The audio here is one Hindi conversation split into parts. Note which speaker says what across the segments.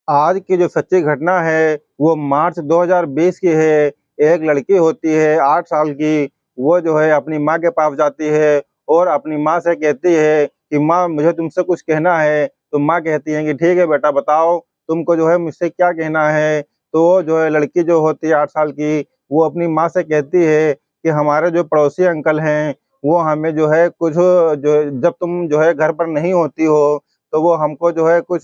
Speaker 1: आज की जो सच्ची घटना है, वो मार्च 2020 की है। एक लड़की होती है 8 साल की, वो जो है अपनी माँ के पास जाती है और अपनी माँ से कहती है कि माँ मुझे तुमसे कुछ कहना है। तो माँ कहती है कि ठीक है बेटा बताओ, तुमको जो है मुझसे क्या कहना है? तो वो जो है लड़की जो होती है 8 साल की, वो अपनी माँ से कहती है कि हमारे जो पड़ोसी अंकल हैं, वो हमें जो है कुछ जो जब तुम जो है घर पर नहीं होती हो, तो वो हमको जो है कुछ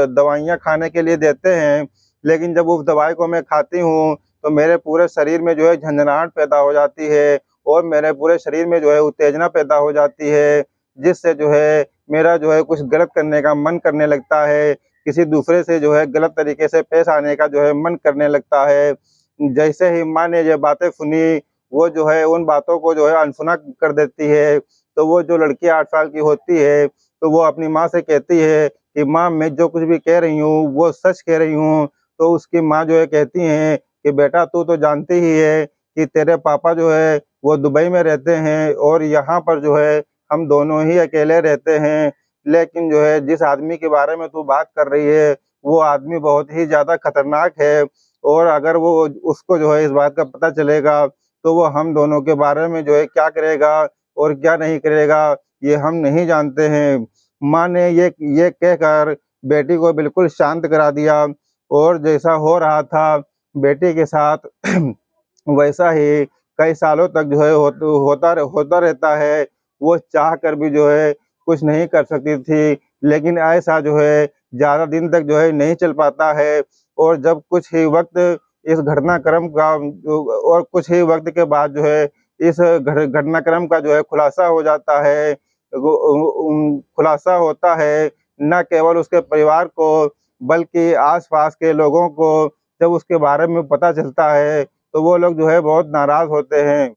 Speaker 1: दवाइयाँ खाने के लिए देते हैं, लेकिन जब उस दवाई को मैं खाती हूँ, तो मेरे पूरे शरीर में जो है झनझनाहट पैदा हो जाती है और मेरे पूरे शरीर में जो है उत्तेजना पैदा हो जाती है, जिससे जो है मेरा जो है कुछ गलत करने का मन करने लगता है, किसी दूसरे से जो है गलत तरीके से पेश आने का जो है मन करने लगता है। जैसे ही माँ ने ये बातें सुनी, वो जो है उन बातों को जो है अनसुना कर देती है, तो वो जो लड़की 8 साल की होती है, तो वो अपनी माँ से कहती है कि माँ मैं जो कुछ भी कह रही हूँ, वो सच कह रही हूँ। तो उसकी माँ जो है कहती हैं कि बेटा तू तो जानती ही है कि तेरे पापा जो है वो दुबई में रहते हैं और यहाँ पर जो है हम दोनों ही अकेले रहते हैं। लेकिन जो है जिस आदमी के बारे में तू बात कर रही है, वो आदमी बहुत ही ज़्यादा खतरनाक है और अगर वो उसको जो है इस बात का पता चलेगा, तो वो हम दोनों के बारे में जो है क्या करेगा और क्या नहीं करेगा, ये हम नहीं जानते हैं। माँ ने ये कहकर बेटी को बिल्कुल शांत करा दिया और जैसा हो रहा था बेटी के साथ वैसा ही कई सालों तक जो है होता रहता है। वो चाह कर भी जो है कुछ नहीं कर सकती थी, लेकिन ऐसा जो है ज़्यादा दिन तक जो है नहीं चल पाता है और जब कुछ ही वक़्त इस घटनाक्रम का और कुछ ही वक़्त के बाद जो है इस घटनाक्रम का जो है खुलासा हो जाता है। खुलासा होता है, ना केवल उसके परिवार को बल्कि आस-पास के लोगों को जब उसके बारे में पता चलता है, तो वो लोग जो है बहुत नाराज़ होते हैं।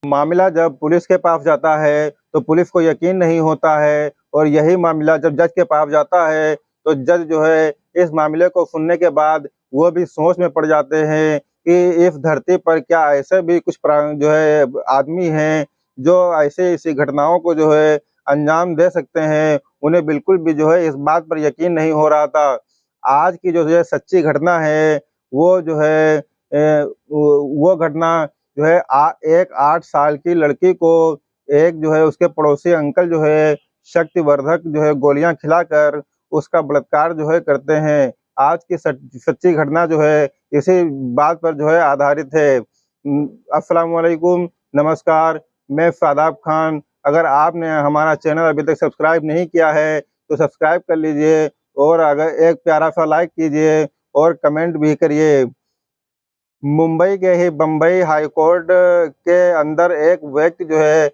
Speaker 1: मामला जब पुलिस के पास जाता है, तो पुलिस को यकीन नहीं होता है और यही मामला जब जज के पास जाता है, तो जज जो है इस मामले को सुनने के बाद वो भी सोच में पड़ जाते हैं कि इस धरती पर क्या ऐसे भी कुछ जो है आदमी हैं, जो ऐसे-ऐसी घटनाओं को जो है अंजाम दे सकते हैं। उन्हें बिल्कुल भी जो है इस बात पर यकीन नहीं हो रहा था। आज की जो है सच्ची घटना है, वो जो है वो घटना जो है एक 8 साल की लड़की को एक जो है उसके पड़ोसी अंकल जो है शक्तिवर्धक जो है गोलियाँ खिलाकर उसका बलात्कार जो है करते हैं। आज की सच्ची घटना जो है इसी बात पर जो है आधारित है। अस्सलाम वालेकुम, नमस्कार, मैं शादाब खान। अगर आपने हमारा चैनल अभी तक सब्सक्राइब नहीं किया है, तो सब्सक्राइब कर लीजिए और अगर एक प्यारा-सा लाइक कीजिए और कमेंट भी करिए। मुंबई के ही बम्बई हाई कोर्ट के अंदर एक व्यक्ति जो है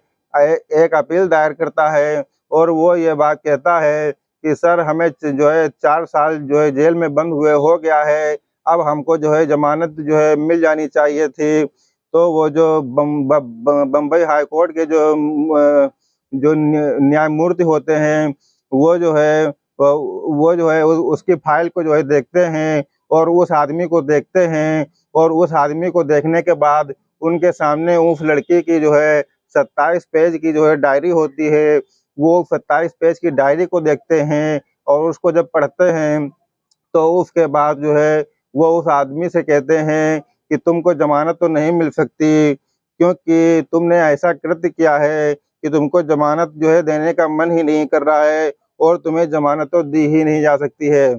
Speaker 1: एक अपील दायर करता है और वो ये बात कहता है कि सर हमें जो है 4 साल जो है जेल में बंद हुए हो गया है, अब हमको जो है ज़मानत जो है मिल जानी चाहिए थी। तो वो जो बम्बई हाई कोर्ट के जो न्यायमूर्ति होते हैं, वो जो है वो जो है उसकी फाइल को जो है देखते हैं और उस आदमी को देखते हैं और उस आदमी को देखने के बाद उनके सामने उस लड़की की जो है 27 पेज की जो है डायरी होती है, वो 27 पेज की डायरी को देखते हैं और उसको जब पढ़ते हैं, तो उसके बाद जो है वो उस आदमी से कहते हैं कि तुमको ज़मानत तो नहीं मिल सकती, क्योंकि तुमने ऐसा कृत्य किया है कि तुमको ज़मानत जो है देने का मन ही नहीं कर रहा है और तुम्हें ज़मानत तो दी ही नहीं जा सकती है।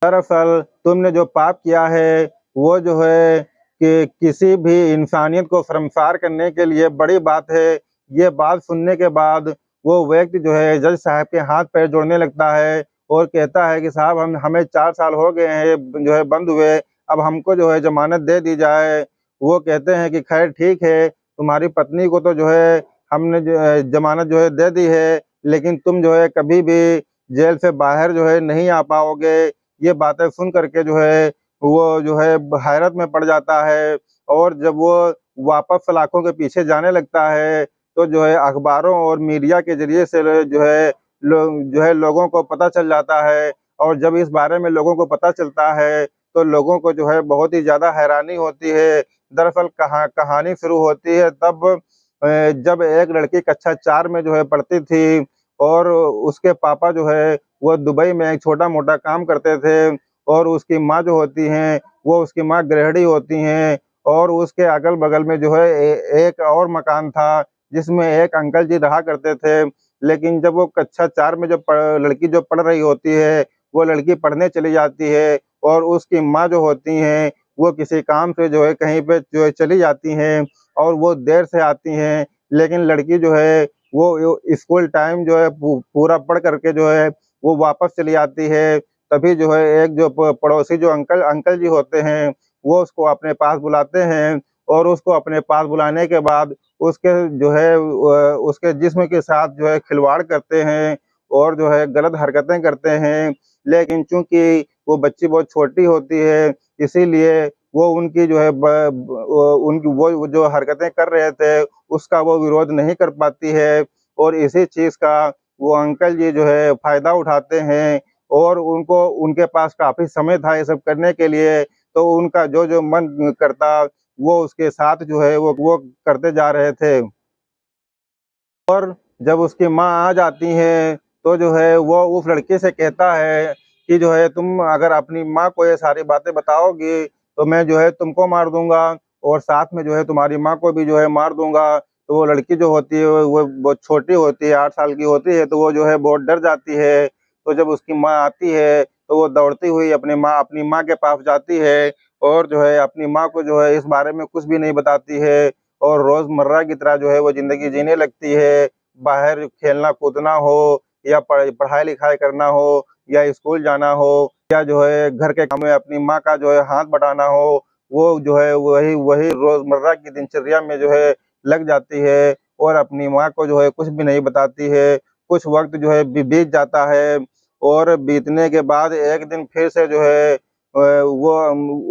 Speaker 1: दरअसल तुमने जो पाप किया है, वो जो है कि किसी भी इंसानियत को शर्मसार करने के लिए बड़ी बात है। ये बात सुनने के बाद वो व्यक्ति जो है जज साहब के हाथ-पैर जोड़ने लगता है और कहता है कि साहब हमें 4 साल हो गए हैं जो है बंद हुए, अब हमको जो है ज़मानत दे दी जाए। वो कहते हैं कि खैर ठीक है, तुम्हारी पत्नी को तो जो है हमने जो है ज़मानत जो है दे दी है, लेकिन तुम जो है कभी भी जेल से बाहर जो है नहीं आ पाओगे। ये बातें सुन कर के जो है, वो जो है हैरत में पड़ जाता है और जब वो वापस सलाखों के पीछे जाने लगता है, तो जो है अखबारों और मीडिया के ज़रिए से जो है लोगों को पता चल जाता है और जब इस बारे में लोगों को पता चलता है, तो लोगों को जो है बहुत ही ज़्यादा हैरानी होती है। दरअसल कहानी शुरू होती है तब जब एक लड़की कक्षा 4 में जो है पढ़ती थी और उसके पापा जो है वो दुबई में एक छोटा-मोटा काम करते थे और उसकी माँ जो होती हैं, वो उसकी माँ गृहिणी होती हैं और उसके अगल-बगल में जो है एक और मकान था, जिसमें एक अंकल जी रहा करते थे। लेकिन जब वो कक्षा 4 में जो लड़की जो पढ़ रही होती है, वो लड़की पढ़ने चली जाती है और उसकी माँ जो होती हैं, वो किसी काम से जो है कहीं पे जो है चली जाती हैं और वो देर से आती हैं। लेकिन लड़की जो है वो यो स्कूल टाइम जो है पूरा पढ़ कर के जो है वो वापस चली आती है। तभी जो है एक जो पड़ोसी जो अंकल अंकल जी होते हैं, वो उसको अपने पास बुलाते हैं और उसको अपने पास बुलाने के बाद उसके जो है उसके जिस्म के साथ जो है खिलवाड़ करते हैं और जो है गलत हरकतें करते हैं। लेकिन चूँकि वो बच्ची बहुत छोटी होती है, इसीलिए वो उनकी जो है उनकी वो जो हरकतें कर रहे थे, उसका वो विरोध नहीं कर पाती है और इसी चीज़ का वो अंकल जी जो है फ़ायदा उठाते हैं और उनको उनके पास काफ़ी समय था ये सब करने के लिए, तो उनका जो-जो मन करता, वो उसके साथ जो है वो करते जा रहे थे। और जब उसकी माँ आ जाती हैं, तो जो है वो उस लड़के से कहता है कि जो है तुम अगर अपनी माँ को ये सारी बातें बताओगी, तो मैं जो है तुमको मार दूँगा और साथ में जो है तुम्हारी माँ को भी जो है मार दूँगा। तो वो लड़की जो होती है वो बहुत छोटी होती है, 8 साल की होती है, तो वो जो है बहुत डर जाती है। तो जब उसकी माँ आती है, तो वो दौड़ती हुई अपनी माँ के पास जाती है और जो है अपनी माँ को जो है इस बारे में कुछ भी नहीं बताती है और रोज़मर्रा की तरह जो है वो ज़िंदगी जीने लगती है। बाहर खेलना-कूदना हो या पढ़ाई-लिखाई करना हो या स्कूल जाना हो या जो है घर के काम में अपनी माँ का जो है हाथ बटाना हो, वो जो है वही वही रोज़मर्रा की दिनचर्या में जो है लग जाती है और अपनी माँ को जो है कुछ भी नहीं बताती है। कुछ वक़्त जो है बीत जाता है और बीतने के बाद एक दिन फिर से जो है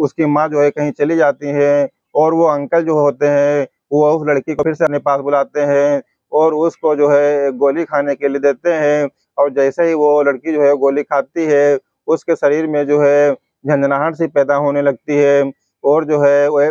Speaker 1: उसकी माँ जो है कहीं चली जाती हैं और वो अंकल जो होते हैं, वो उस लड़की को फिर से अपने पास बुलाते हैं और उसको जो है गोली खाने के लिए देते हैं और जैसे ही वो लड़की जो है गोली खाती है, उसके शरीर में जो है झनझनाहट सी पैदा होने लगती है और जो है वह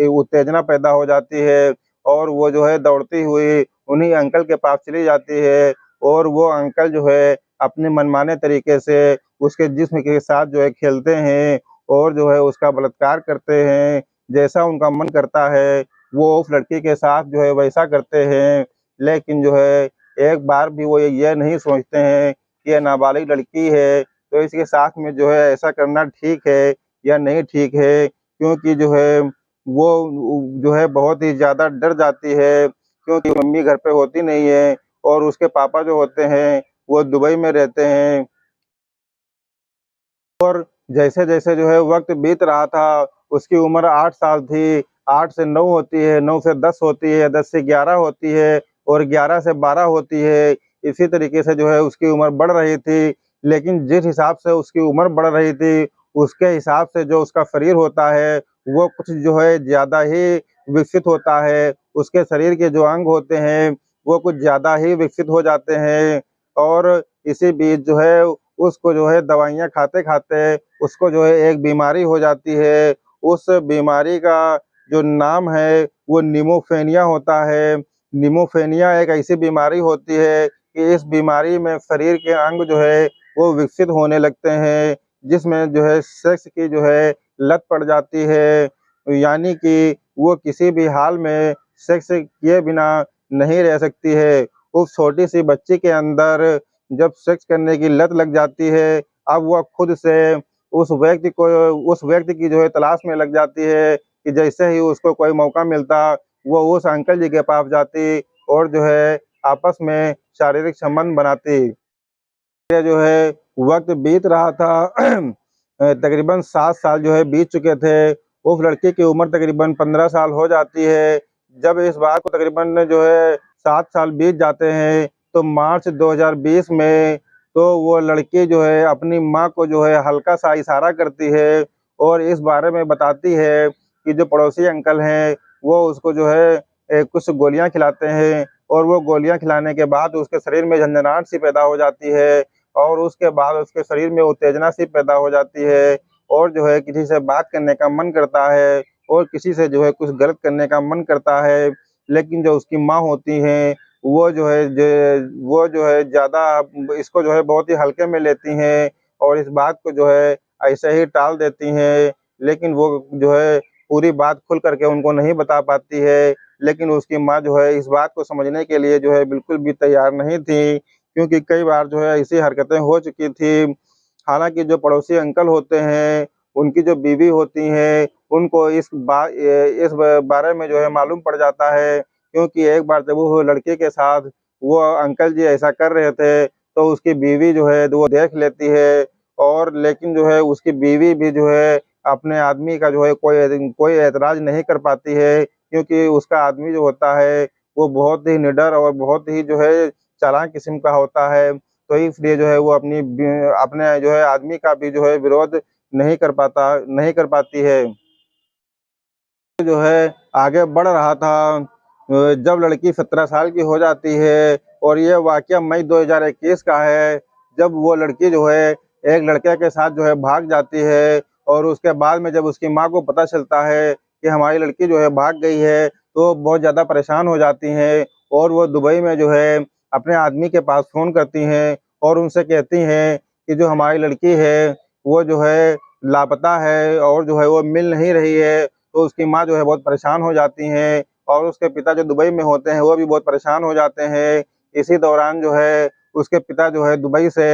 Speaker 1: उत्तेजना पैदा हो जाती है और वो जो है दौड़ती हुई उन्हीं अंकल के पास चली जाती है और वो अंकल जो है अपने मनमाने तरीके से उसके जिस्म के साथ जो है खेलते हैं और जो है उसका बलात्कार करते हैं। जैसा उनका मन करता है, वो उस लड़की के साथ जो है वैसा करते हैं। लेकिन जो है एक बार भी वो ये नहीं सोचते हैं कि ये नाबालिग लड़की है, तो इसके साथ में जो है ऐसा करना ठीक है या नहीं ठीक है। क्योंकि जो है वो जो है बहुत ही ज़्यादा डर जाती है, क्योंकि मम्मी घर पे होती नहीं है और उसके पापा जो होते हैं, वो दुबई में रहते हैं। और जैसे-जैसे जो है वक़्त बीत रहा था, उसकी उम्र 8 साल थी, 8 से 9 होती है, 9 से 10 होती है, 10 से 11 होती है और 11 से 12 होती है। इसी तरीके से जो है उसकी उम्र बढ़ रही थी, लेकिन जिस हिसाब से उसकी उम्र बढ़ रही थी, उसके हिसाब से जो उसका शरीर होता है, वो कुछ जो है ज़्यादा ही विकसित होता है। उसके शरीर के जो अंग होते हैं, वो कुछ ज़्यादा ही विकसित हो जाते हैं और इसी बीच जो है उसको जो है दवाइयाँ खाते-खाते उसको जो है एक बीमारी हो जाती है। उस बीमारी का जो नाम है वो निमोफेनिया होता है। निमोफेनिया एक ऐसी बीमारी होती है कि इस बीमारी में शरीर के अंग जो है वो विकसित होने लगते हैं, जिसमें जो है सेक्स की जो है लत पड़ जाती है। यानी कि वो किसी भी हाल में सेक्स किए बिना नहीं रह सकती है। उस छोटी-सी बच्ची के अंदर जब सेक्स करने की लत लग जाती है, अब वह खुद से उस व्यक्ति की जो है तलाश में लग जाती है कि जैसे ही उसको कोई मौका मिलता, वो उस अंकल जी के पास जाती और जो है आपस में शारीरिक संबंध बनाती। ये जो है वक़्त बीत रहा था तकरीबन 7 साल जो है बीत चुके थे। उस लड़के की उम्र तकरीबन 15 साल हो जाती है। जब इस बात को तकरीबन जो है 7 साल बीत जाते हैं, तो मार्च 2020 में तो वो लड़की जो है अपनी माँ को जो है हल्का-सा इशारा करती है और इस बारे में बताती है कि जो पड़ोसी अंकल हैं, वो उसको जो है कुछ गोलियाँ खिलाते हैं और वो गोलियाँ खिलाने के बाद उसके शरीर में झनझनाहट सी पैदा हो जाती है और उसके बाद उसके शरीर में उत्तेजना सी पैदा हो जाती है और जो है किसी से बात करने का मन करता है और किसी से जो है कुछ गलत करने का मन करता है। लेकिन जो उसकी माँ होती हैं, वो जो है ज़्यादा इसको जो है बहुत ही हल्के में लेती हैं और इस बात को जो है ऐसे ही टाल देती हैं। लेकिन वो जो है पूरी बात खुल कर के उनको नहीं बता पाती है। लेकिन उसकी माँ जो है इस बात को समझने के लिए जो है बिल्कुल भी तैयार नहीं थी, क्योंकि कई बार जो है ऐसी हरकतें हो चुकी थी। हालाँकि जो पड़ोसी अंकल होते हैं, उनकी जो बीवी होती हैं, उनको इस बारे में जो है मालूम पड़ जाता है, क्योंकि एक बार जब वो लड़के के साथ वो अंकल जी ऐसा कर रहे थे, तो उसकी बीवी जो है वो देख लेती है और लेकिन जो है उसकी बीवी भी जो है अपने आदमी का जो है कोई ऐतराज़ नहीं कर पाती है, क्योंकि उसका आदमी जो होता है, वो बहुत ही निडर और बहुत ही जो है चालाक किस्म का होता है। तो इसलिए जो है वो अपने जो है आदमी का भी जो है विरोध नहीं कर पाती है। जो है आगे बढ़ रहा था जब लड़की 17 साल की हो जाती है और ये वाक़या मई 2021 का है, जब वो लड़की जो है एक लड़के के साथ जो है भाग जाती है और उसके बाद में जब उसकी माँ को पता चलता है कि हमारी लड़की जो है भाग गई है, तो बहुत ज़्यादा परेशान हो जाती हैं और वो दुबई में जो है अपने आदमी के पास फ़ोन करती हैं और उनसे कहती हैं कि जो हमारी लड़की है, वो जो है लापता है और जो है वो मिल नहीं रही है। तो उसकी माँ जो है बहुत परेशान हो जाती हैं और उसके पिता जो दुबई में होते हैं, वो भी बहुत परेशान हो जाते हैं। इसी दौरान जो है उसके पिता जो है दुबई से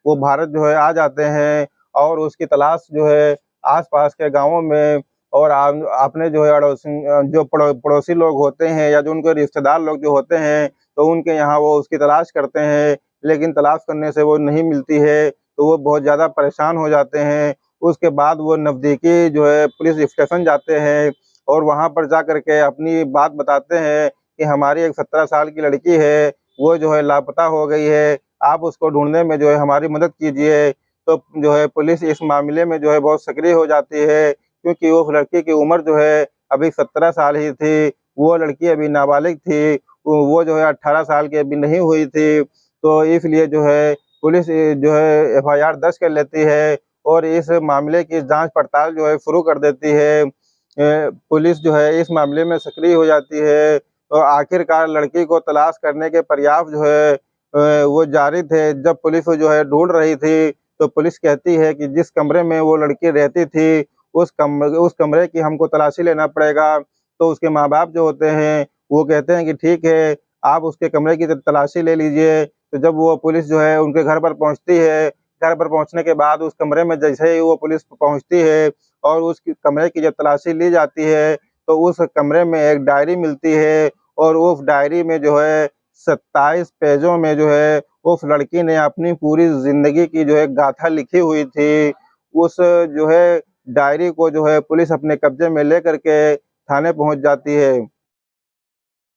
Speaker 1: वो भारत जो है आ जाते हैं और उसकी तलाश जो है आस-पास के गाँवों में और अपने जो है जो पड़ोसी लोग होते हैं या जो उनके रिश्तेदार लोग जो होते हैं, तो उनके यहाँ वो उसकी तलाश करते हैं, लेकिन तलाश करने से वो नहीं मिलती है, तो वो बहुत ज़्यादा परेशान हो जाते हैं। उसके बाद वो नज़दीकी जो है पुलिस स्टेशन जाते हैं और वहाँ पर जाकर के अपनी बात बताते हैं कि हमारी एक 17 साल की लड़की है, वो जो है लापता हो गई है, आप उसको ढूँढने में जो है हमारी मदद कीजिए। तो जो है पुलिस इस मामले में जो है बहुत सक्रिय हो जाती है, क्योंकि उस लड़की की उम्र जो है अभी 17 साल ही थी, वो लड़की अभी नाबालिग थी, वो जो है 18 साल की अभी नहीं हुई थी। तो इसलिए जो है पुलिस जो है एफआईआर दर्ज कर लेती है और इस मामले की जाँच-पड़ताल जो है शुरू कर देती है। पुलिस जो है इस मामले में सक्रिय हो जाती है और आखिरकार लड़की को तलाश करने के प्रयास जो है वो जारी थे। जब पुलिस जो है ढूँढ रही थी, तो पुलिस कहती है कि जिस कमरे में वो लड़की रहती थी, उस कमरे की हमको तलाशी लेना पड़ेगा। तो उसके माँ-बाप जो होते हैं, वो कहते हैं कि ठीक है, आप उसके कमरे की तलाशी ले लीजिए। तो जब वो पुलिस जो है उनके घर पर पहुँचती है, घर पर पहुँचने के बाद उस कमरे में जैसे ही वो पुलिस पहुँचती है और उस कमरे की जब तलाशी ली जाती है, तो उस कमरे में एक डायरी मिलती है और उस डायरी में जो है 27 पेजों में जो है उस लड़की ने अपनी पूरी ज़िंदगी की जो है गाथा लिखी हुई थी। उस जो है डायरी को जो है पुलिस अपने कब्ज़े में लेकर के थाने पहुँच जाती है।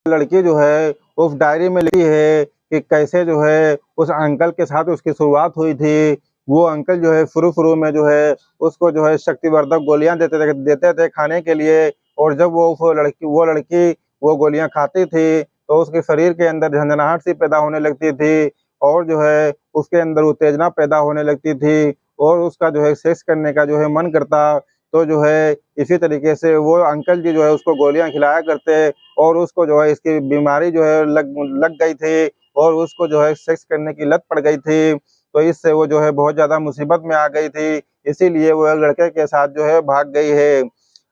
Speaker 1: लड़की जो है उस डायरी में लिखी है कि कैसे जो है उस अंकल के साथ उसकी शुरुआत हुई थी। वो अंकल जो है शुरू-शुरू में जो है उसको जो है शक्तिवर्धक गोलियाँ देते थे खाने के लिए और जब वो लड़की वो गोलियाँ खाती थी, तो उसके शरीर के अंदर झनझनाहट सी पैदा होने लगती थी और जो है उसके अंदर उत्तेजना पैदा होने लगती थी और उसका जो है सेक्स करने का जो है मन करता। तो जो है इसी तरीके से वो अंकल जी जो है उसको गोलियाँ खिलाया करते और उसको जो है इसकी बीमारी जो है लग लग गई थी और उसको जो है सेक्स करने की लत पड़ गई थी। तो इससे वो जो है बहुत ज़्यादा मुसीबत में आ गई थी, इसीलिए वो लड़के के साथ जो है भाग गई है।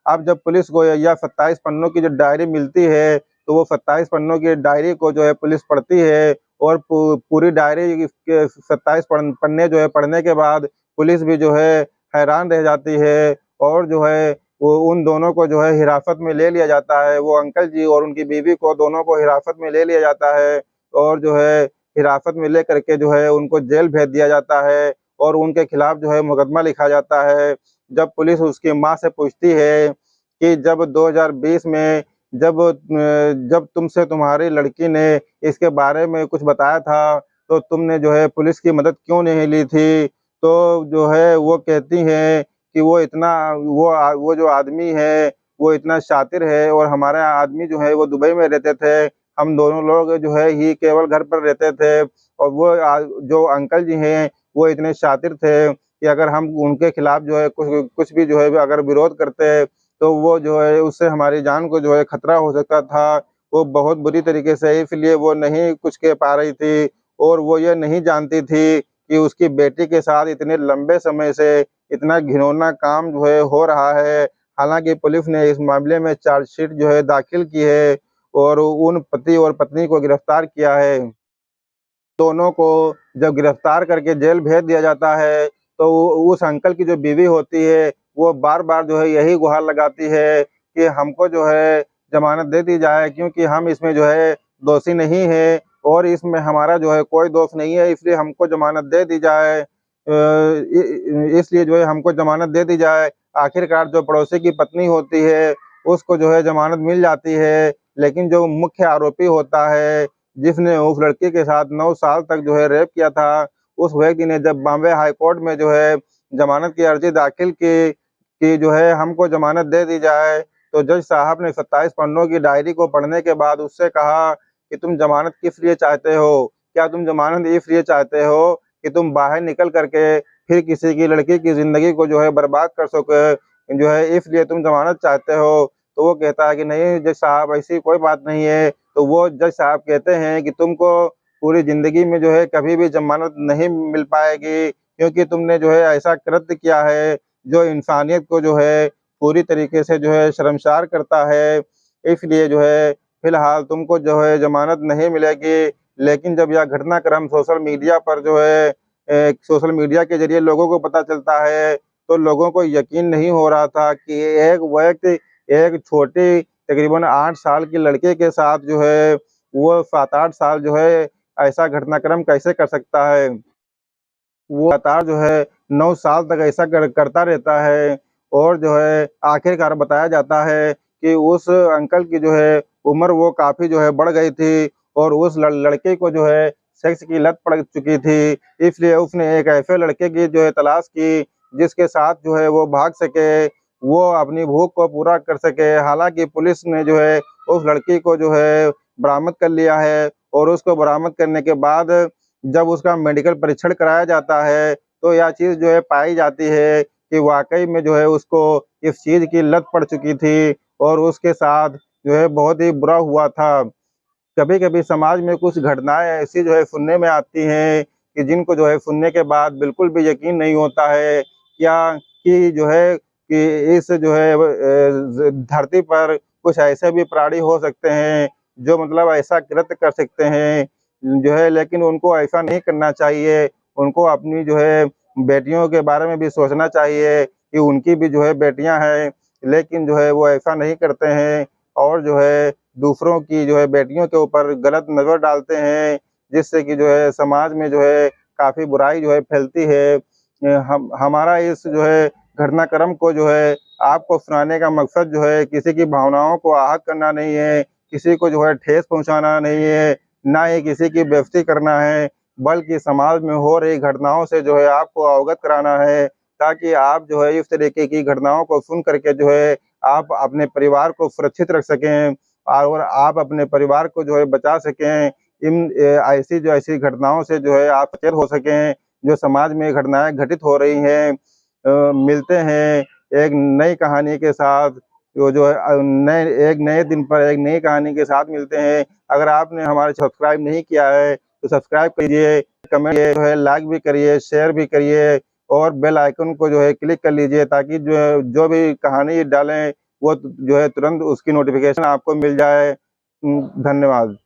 Speaker 1: अब जब पुलिस को यह 27 पन्नों की जो डायरी मिलती है, तो वो 27 पन्नों की डायरी को जो है पुलिस पढ़ती है और पूरी डायरी के 27 पन्ने जो है पढ़ने के बाद पुलिस भी जो है हैरान रह जाती है और जो है वो उन दोनों को जो है हिरासत में ले लिया जाता है। वो अंकल जी और उनकी बीवी को दोनों को हिरासत में ले लिया जाता है और जो है हिरासत में लेकर के जो है उनको जेल भेज दिया जाता है और उनके खिलाफ जो है मुकदमा लिखा जाता है। जब पुलिस उसकी माँ से पूछती है कि जब 2020 में जब तुमसे तुम्हारी लड़की ने इसके बारे में कुछ बताया था, तो तुमने जो है पुलिस की मदद क्यों नहीं ली थी? तो जो है वो कहती हैं कि वो जो आदमी है, वो इतना शातिर है और हमारा आदमी जो है वो दुबई में रहते थे। हम दोनों लोग जो है ही केवल घर पर रहते थे और जो अंकल जी हैं, वो इतने शातिर थे कि अगर हम उनके खिलाफ जो है कुछ कुछ भी जो है अगर विरोध करते, तो वो जो है उससे हमारी जान को जो है खतरा हो सकता था। वो बहुत बुरी तरीके से, इसलिए वो नहीं कुछ कह पा रही थी और वो ये नहीं जानती थी कि उसकी बेटी के साथ इतने लंबे समय से इतना घिनौना काम जो है हो रहा है। हालाँकि पुलिस ने इस मामले में चार्जशीट जो है दाखिल की है और उन पति और पत्नी को गिरफ्तार किया है। दोनों को जब गिरफ्तार करके जेल भेज दिया जाता है, तो उस अंकल की जो बीवी होती है, वो बार-बार जो है यही गुहार लगाती है कि हमको जो है ज़मानत दे दी जाए, क्योंकि हम इसमें जो है दोषी नहीं हैं और इसमें हमारा जो है कोई दोष नहीं है, इसलिए हमको ज़मानत दे दी जाए। इसलिए जो है हमको ज़मानत दे दी जाए। आखिरकार जो पड़ोसी की पत्नी होती है, उसको जो है ज़मानत मिल जाती है, लेकिन जो मुख्य आरोपी होता है, जिसने उस लड़की के साथ 9 साल तक जो है रेप किया था, उस व्यक्ति ने जब बॉम्बे हाई कोर्ट में जो है ज़मानत की अर्ज़ी दाखिल की कि जो है हमको ज़मानत दे दी जाए, तो जज साहब ने 27 पन्नों की डायरी को पढ़ने के बाद उससे कहा कि तुम ज़मानत किस लिए चाहते हो? क्या तुम ज़मानत इसलिए चाहते हो कि तुम बाहर निकल कर के फिर किसी की लड़की की ज़िंदगी को जो है बर्बाद कर सको, जो है इसलिए तुम ज़मानत चाहते हो? तो वो कहता है कि नहीं जज साहब, ऐसी कोई बात नहीं है। तो वो जज साहब कहते हैं कि तुमको पूरी ज़िंदगी में जो है कभी भी ज़मानत नहीं मिल पाएगी, क्योंकि तुमने जो है ऐसा कृत्य किया है, जो इंसानियत को जो है पूरी तरीके से जो है शर्मसार करता है। इसलिए जो है फ़िलहाल तुमको जो है ज़मानत नहीं मिलेगी। लेकिन जब यह घटनाक्रम सोशल मीडिया पर जो है सोशल मीडिया के ज़रिए लोगों को पता चलता है, तो लोगों को यकीन नहीं हो रहा था कि एक व्यक्ति एक छोटी तकरीबन 8 साल की लड़के के साथ जो है, वो 7-8 साल जो है ऐसा घटनाक्रम कैसे कर सकता है। वो लगातार जो है 9 साल तक ऐसा करता रहता है और जो है आखिरकार बताया जाता है कि उस अंकल की जो है उम्र वो काफ़ी जो है बढ़ गई थी और उस लड़के को जो है सेक्स की लत पड़ चुकी थी। इसलिए उसने एक ऐसे लड़के की जो है तलाश की जिसके साथ जो है वो भाग सके, वो अपनी भूख को पूरा कर सके। हालाँकि पुलिस ने जो है उस लड़की को जो है बरामद कर लिया है और उसको बरामद करने के बाद जब उसका मेडिकल परीक्षण कराया जाता है, तो यह चीज़ जो है पाई जाती है कि वाक़ई में जो है उसको इस चीज़ की लत पड़ चुकी थी और उसके साथ जो है बहुत ही बुरा हुआ था। कभी-कभी समाज में कुछ घटनाएँ ऐसी जो है सुनने में आती हैं कि जिनको जो है सुनने के बाद बिल्कुल भी यकीन नहीं होता है, क्या कि जो है कि इस जो है धरती पर कुछ ऐसे भी प्राणी हो सकते हैं, जो मतलब ऐसा कृत्य कर सकते हैं, जो है लेकिन उनको ऐसा नहीं करना चाहिए। उनको अपनी जो है बेटियों के बारे में भी सोचना चाहिए कि उनकी भी जो है बेटियाँ हैं, लेकिन जो है वो ऐसा नहीं करते हैं और जो है दूसरों की जो है बेटियों के ऊपर गलत नज़र डालते हैं, जिससे कि जो है समाज में जो है काफ़ी बुराई जो है फैलती है। हम हमारा इस जो है घटनाक्रम को जो है आपको सुनाने का मकसद जो है किसी की भावनाओं को आहत करना नहीं है, किसी को जो है ठेस पहुँचाना नहीं है, ना ही किसी की बेइज़्ज़ती करना है, बल्कि समाज में हो रही घटनाओं से जो है आपको अवगत कराना है, ताकि आप जो है इस तरीके की घटनाओं को सुन कर के जो है आप अपने परिवार को सुरक्षित रख सकें और आप अपने परिवार को जो है बचा सकें। ऐसी घटनाओं से जो है आप सचेत हो सकें, जो समाज में घटनाएँ घटित हो रही हैं। मिलते हैं एक नई कहानी के साथ, वो जो है एक नए दिन पर एक नई कहानी के साथ मिलते हैं। अगर आपने हमारे सब्सक्राइब नहीं किया है, तो सब्सक्राइब कीजिए, कमेंट जो है लाइक भी करिए, शेयर भी करिए और बेल आइकन को जो है क्लिक कर लीजिए ताकि जो भी कहानी डालें, वो जो है तुरंत उसकी नोटिफ़िकेशन आपको मिल जाए। धन्यवाद।